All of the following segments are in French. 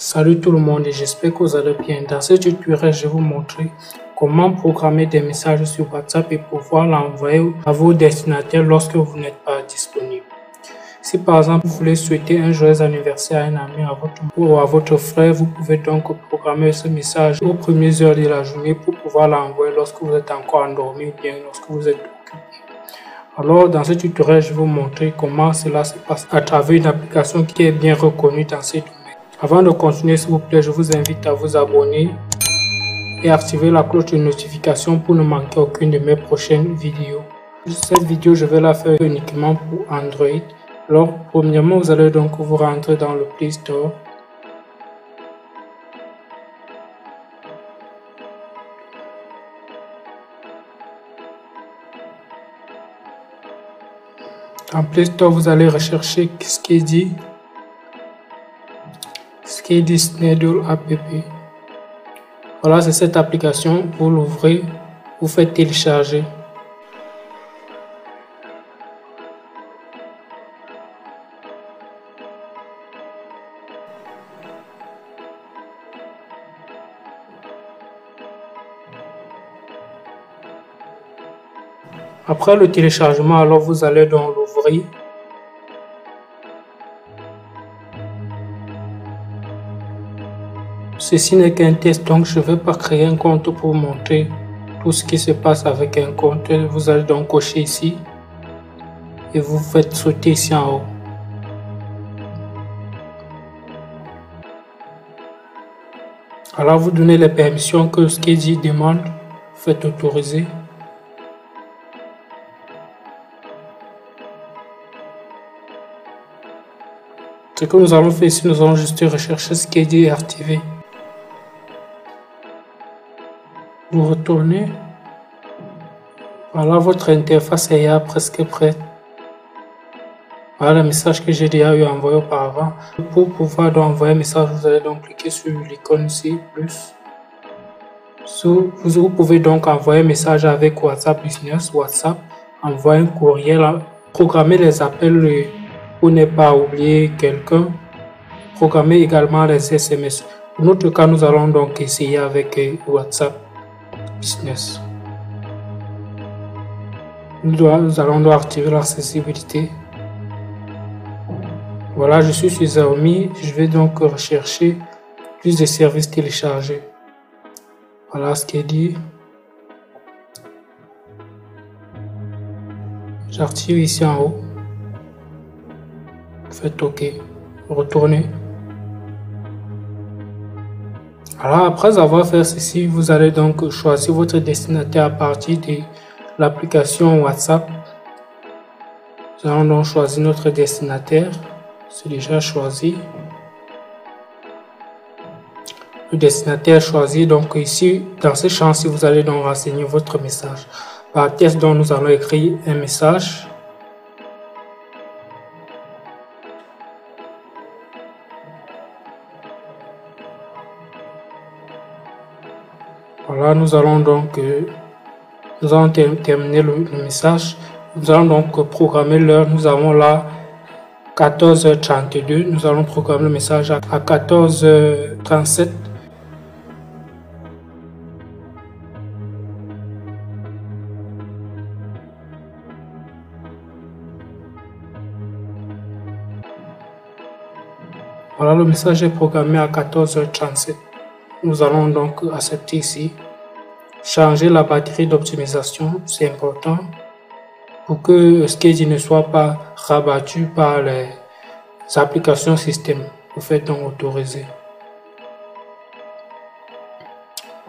Salut tout le monde et j'espère que vous allez bien. Dans ce tutoriel, je vais vous montrer comment programmer des messages sur WhatsApp et pouvoir l'envoyer à vos destinataires lorsque vous n'êtes pas disponible. Si par exemple vous voulez souhaiter un joyeux anniversaire à un ami ou à votre frère, vous pouvez donc programmer ce message aux premières heures de la journée pour pouvoir l'envoyer lorsque vous êtes encore endormi ou bien lorsque vous êtes occupé. Alors dans ce tutoriel, je vais vous montrer comment cela se passe à travers une application qui est bien reconnue dans ces domaines. Avant de continuer, s'il vous plaît, je vous invite à vous abonner et activer la cloche de notification pour ne manquer aucune de mes prochaines vidéos. Cette vidéo, je vais la faire uniquement pour Android. Alors, premièrement, vous allez donc vous rentrer dans le Play Store. En Play Store, vous allez rechercher Skedi Schedule app. Voilà, c'est cette application. Vous l'ouvrez, vous faites télécharger. Après le téléchargement, alors vous allez donc l'ouvrir. Ceci n'est qu'un test, donc je ne vais pas créer un compte pour vous montrer tout ce qui se passe avec un compte. Vous allez donc cocher ici et vous faites sauter ici en haut. Alors vous donnez les permissions que Skedi demande, faites autoriser. Ce que nous allons faire ici, nous allons juste rechercher Skedi et activer. Vous retournez. Voilà, votre interface est presque prête. Voilà le message que j'ai déjà eu envoyé auparavant. Pour pouvoir donc envoyer un message, vous allez donc cliquer sur l'icône ici, plus. Vous pouvez donc envoyer un message avec WhatsApp Business, WhatsApp, envoyer un courriel, programmer les appels pour ne pas oublier quelqu'un, programmer également les SMS. Pour notre cas, nous allons donc essayer avec WhatsApp Business. Nous allons donc activer l'accessibilité. Voilà, je suis sur Xiaomi. Je vais donc rechercher plus de services téléchargés. Voilà ce qui est dit. J'active ici en haut. Faites OK. Retournez. Alors après avoir fait ceci, vous allez donc choisir votre destinataire à partir de l'application WhatsApp. Nous allons donc choisir notre destinataire. C'est déjà choisi. Le destinataire choisi. Donc ici, dans ce champ-ci, vous allez donc renseigner votre message. Par test, donc nous allons écrire un message. Voilà, nous allons donc terminer le message. Nous allons donc programmer l'heure. Nous avons là 14h32. Nous allons programmer le message à 14h37. Voilà, le message est programmé à 14h37. Nous allons donc accepter ici. Changer la batterie d'optimisation, c'est important pour que Skedi ne soit pas rabattu par les applications système. Vous faites donc autoriser.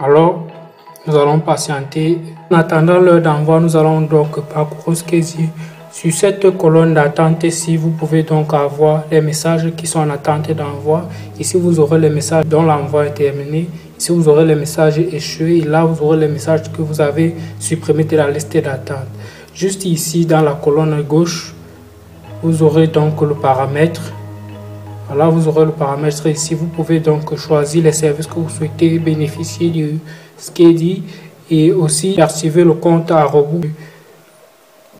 Alors, nous allons patienter. En attendant l'heure d'envoi, nous allons donc parcourir Skedi. Sur cette colonne d'attente ici, vous pouvez donc avoir les messages qui sont en attente d'envoi. Ici, vous aurez les messages dont l'envoi est terminé. Ici, vous aurez les messages échoués. Et là, vous aurez les messages que vous avez supprimés de la liste d'attente. Juste ici, dans la colonne gauche, vous aurez donc le paramètre. Voilà, vous aurez le paramètre ici. Vous pouvez donc choisir les services que vous souhaitez bénéficier du Skedi et aussi activer le compte à rebours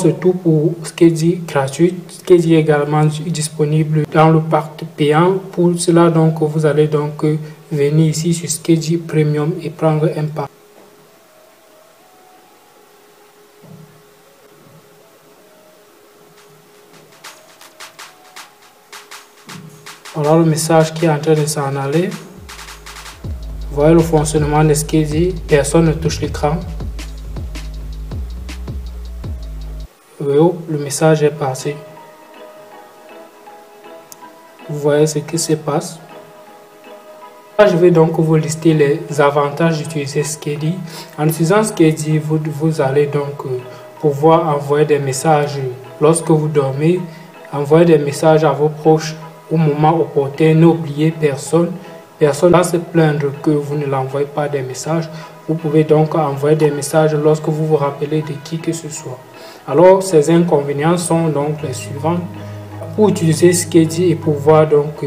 C'est tout pour Skedi gratuit. Skedi est également disponible dans le pack payant. Pour cela, donc, vous allez donc venir ici sur Skedi Premium et prendre un pack. Voilà le message qui est en train de s'en aller. Vous voyez le fonctionnement de Skedi. Personne ne touche l'écran. Le message est passé. Vous voyez ce qui se passe. Là, je vais donc vous lister les avantages d'utiliser Skedi. En utilisant Skedi, vous allez donc pouvoir envoyer des messages lorsque vous dormez, envoyer des messages à vos proches au moment opportun. N'oubliez personne. Personne ne va se plaindre que vous ne l'envoyez pas des messages. Vous pouvez donc envoyer des messages lorsque vous vous rappelez de qui que ce soit. Alors, ces inconvénients sont donc les suivants. Pour utiliser Skedi et pouvoir donc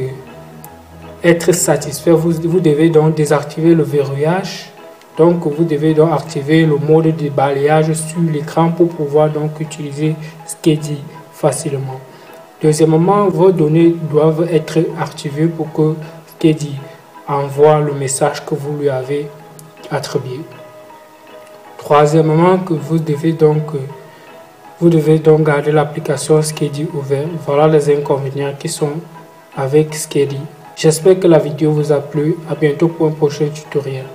être satisfait, vous devez donc désactiver le verrouillage. Donc, vous devez donc activer le mode de balayage sur l'écran pour pouvoir donc utiliser Skedi facilement. Deuxièmement, vos données doivent être activées pour que Skedi envoie le message que vous lui avez attribué. Troisièmement, que vous devez donc garder l'application Skedi ouverte. Voilà les inconvénients qui sont avec Skedi. J'espère que la vidéo vous a plu. À bientôt pour un prochain tutoriel.